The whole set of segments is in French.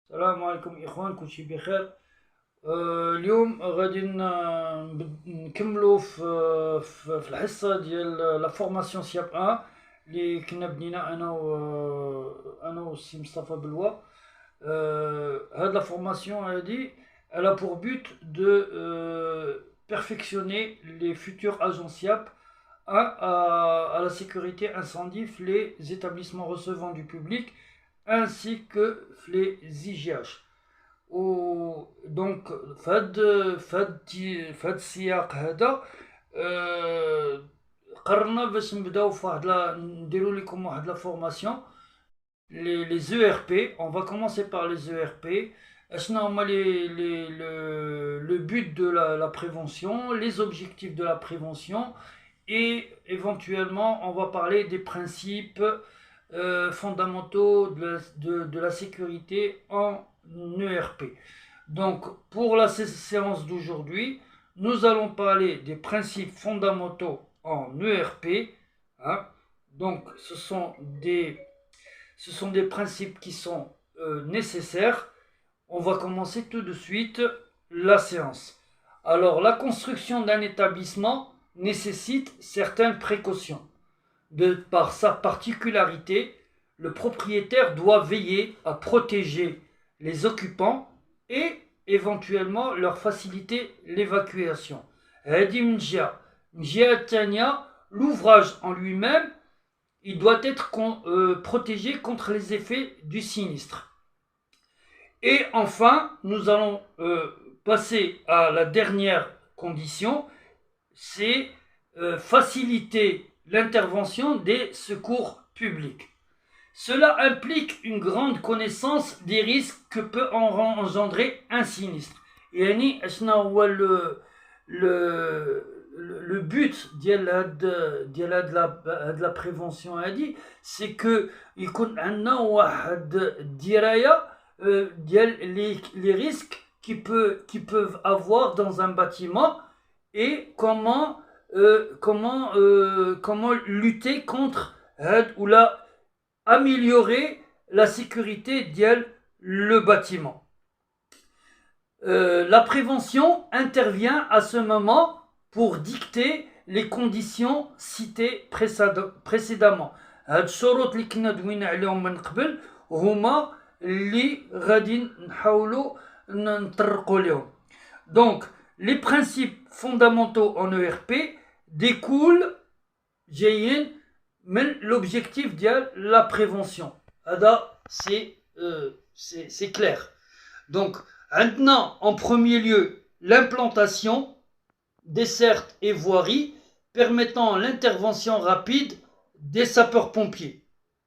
السلام عليكم إخوان، كل شيء بخير. اليوم غادي نكملوا في الحصة ديال لا فورماسيون سياب 1 اللي كنا بدينا أنا والسي مصطفى بلوا. هاد لا فورماسيون هادي elle a pour but de perfectionner les futurs agents SIAP à la sécurité incendie les établissements recevant du public ainsi que les IGH. Donc فهاد السياق هذا قررنا باش نبداو نديرو لكم واحد لا فورماسيون les ERP. On va commencer par les ERP. Le but de la prévention, les objectifs de la prévention, et éventuellement on va parler des principes fondamentaux de la sécurité en ERP. Donc pour la séance d'aujourd'hui, nous allons parler des principes fondamentaux en ERP. Hein. Donc ce sont des principes qui sont nécessaires. On va commencer tout de suite la séance. Alors, la construction d'un établissement nécessite certaines précautions. Par sa particularité, le propriétaire doit veiller à protéger les occupants et éventuellement leur faciliter l'évacuation. L'ouvrage en lui-même, il doit être protégé contre les effets du sinistre. Et enfin, nous allons passer à la dernière condition, c'est faciliter l'intervention des secours publics. Cela implique une grande connaissance des risques que peut engendrer un sinistre. يعني اشنا هو le but de la prévention c'est que يكون عندنا واحد الدرايه les risques qui peuvent avoir dans un bâtiment et comment lutter contre ou améliorer la sécurité de le bâtiment. La prévention intervient à ce moment pour dicter les conditions citées précédemment. هاد الشروط اللي كنا دوينا عليهم من قبل هما اللي غادي نحاولوا نطرقوا لهم. Donc les principes fondamentaux en ERP découlent جايين من l'objectif ديال la prévention. هذا c'est clair. Donc maintenant, en premier lieu, l'implantation, dessertes et voiries permettant l'intervention rapide des sapeurs-pompiers.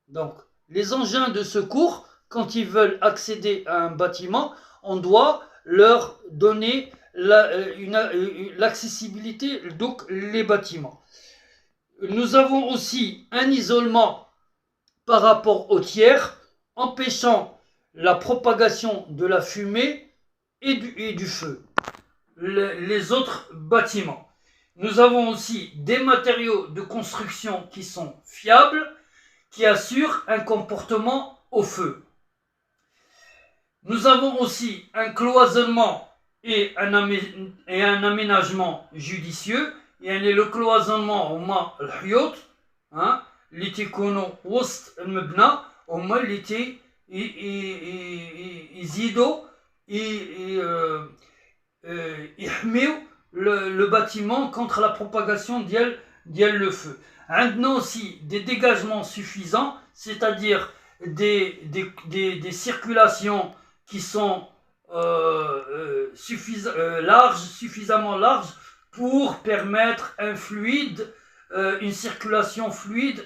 Donc, les engins de secours, quand ils veulent accéder à un bâtiment, on doit leur donner l'accessibilité, donc les bâtiments. Nous avons aussi un isolement par rapport aux tiers, empêchant la propagation de la fumée et du feu. Les autres bâtiments. Nous avons aussi des matériaux de construction qui sont fiables, qui assurent un comportement au feu. Nous avons aussi un cloisonnement et un aménagement judicieux. يعني le cloisonnement هما الحيوط اللي تيكونوا وسط المبنى هما اللي يزيدوا يحميو le bâtiment contre la propagation ديال le feu. عندنا aussi des dégagements suffisants, c'est-à-dire des circulations qui sont suffisamment larges pour permettre une circulation fluide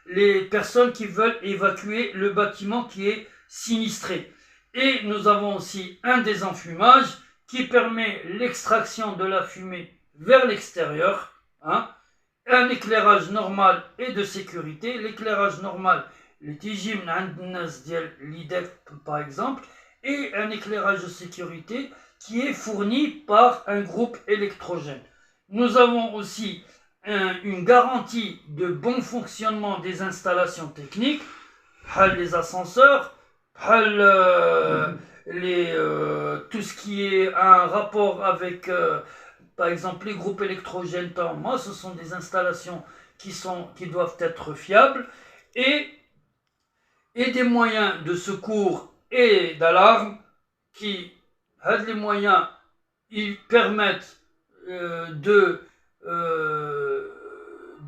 les personnes qui veulent évacuer le bâtiment qui est sinistré. Et nous avons aussi un désenfumage qui permet l'extraction de la fumée vers l'extérieur, un éclairage normal et de sécurité. L'éclairage normal, les TGM l'IDEC par exemple, et un éclairage de sécurité qui est fourni par un groupe électrogène. Nous avons aussi une garantie de bon fonctionnement des installations techniques, les ascenseurs, بحال tout ce qui est un rapport avec, par exemple, les groupes électrogènes, moi, ce sont des installations qui doivent être fiables et, et des moyens de secours et d'alarme qui, les moyens, ils permettent euh,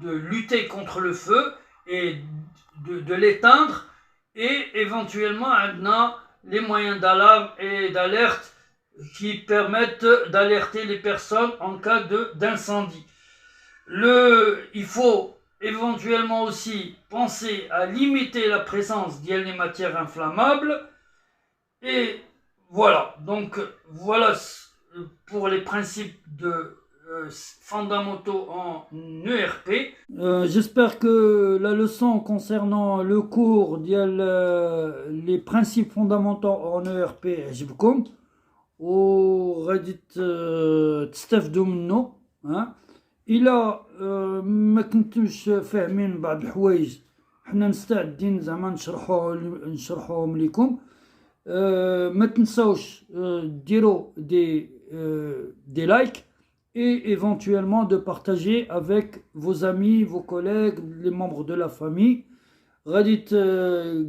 de lutter contre le feu et de l'éteindre et éventuellement on a les moyens d'alarme et d'alerte qui permettent d'alerter les personnes en cas d'incendie. Il faut éventuellement aussi penser à limiter la présence des matières inflammables et voilà, donc voilà pour les principes fondamentaux en ERP. J'espère que la leçon concernant le cours les principes fondamentaux en ERP عجبكم وغادي تستافدوا منه إلا ما كنتوش فاهمين بعض الحوايج حنا مستعدين زعما نشرحوهم لكم ما تنساوش ديروا des likes et éventuellement de partager avec vos amis, vos collègues, les membres de la famille. غادي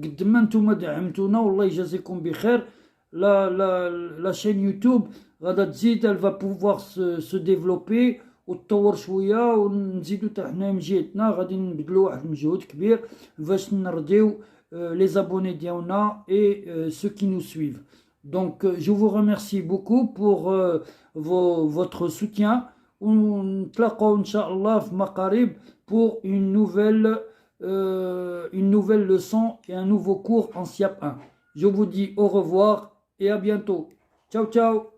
قد ما نتوما دعمتونا والله يجازيكم بخير. La chaîne YouTube غادا تزيد elle va pouvoir se développer وتطور شويه ونزيدو حتى حنا من جهتنا غادي نبذلو واحد المجهود كبير باش نرضيو les abonnés ديالنا et ceux qui nous suivent. Donc je vous remercie beaucoup pour votre soutien. ونتلاقاو إن شاء الله في مقارب pour une nouvelle leçon et un nouveau cours en SIAP 1. Je vous dis au revoir et à bientôt. Ciao ciao.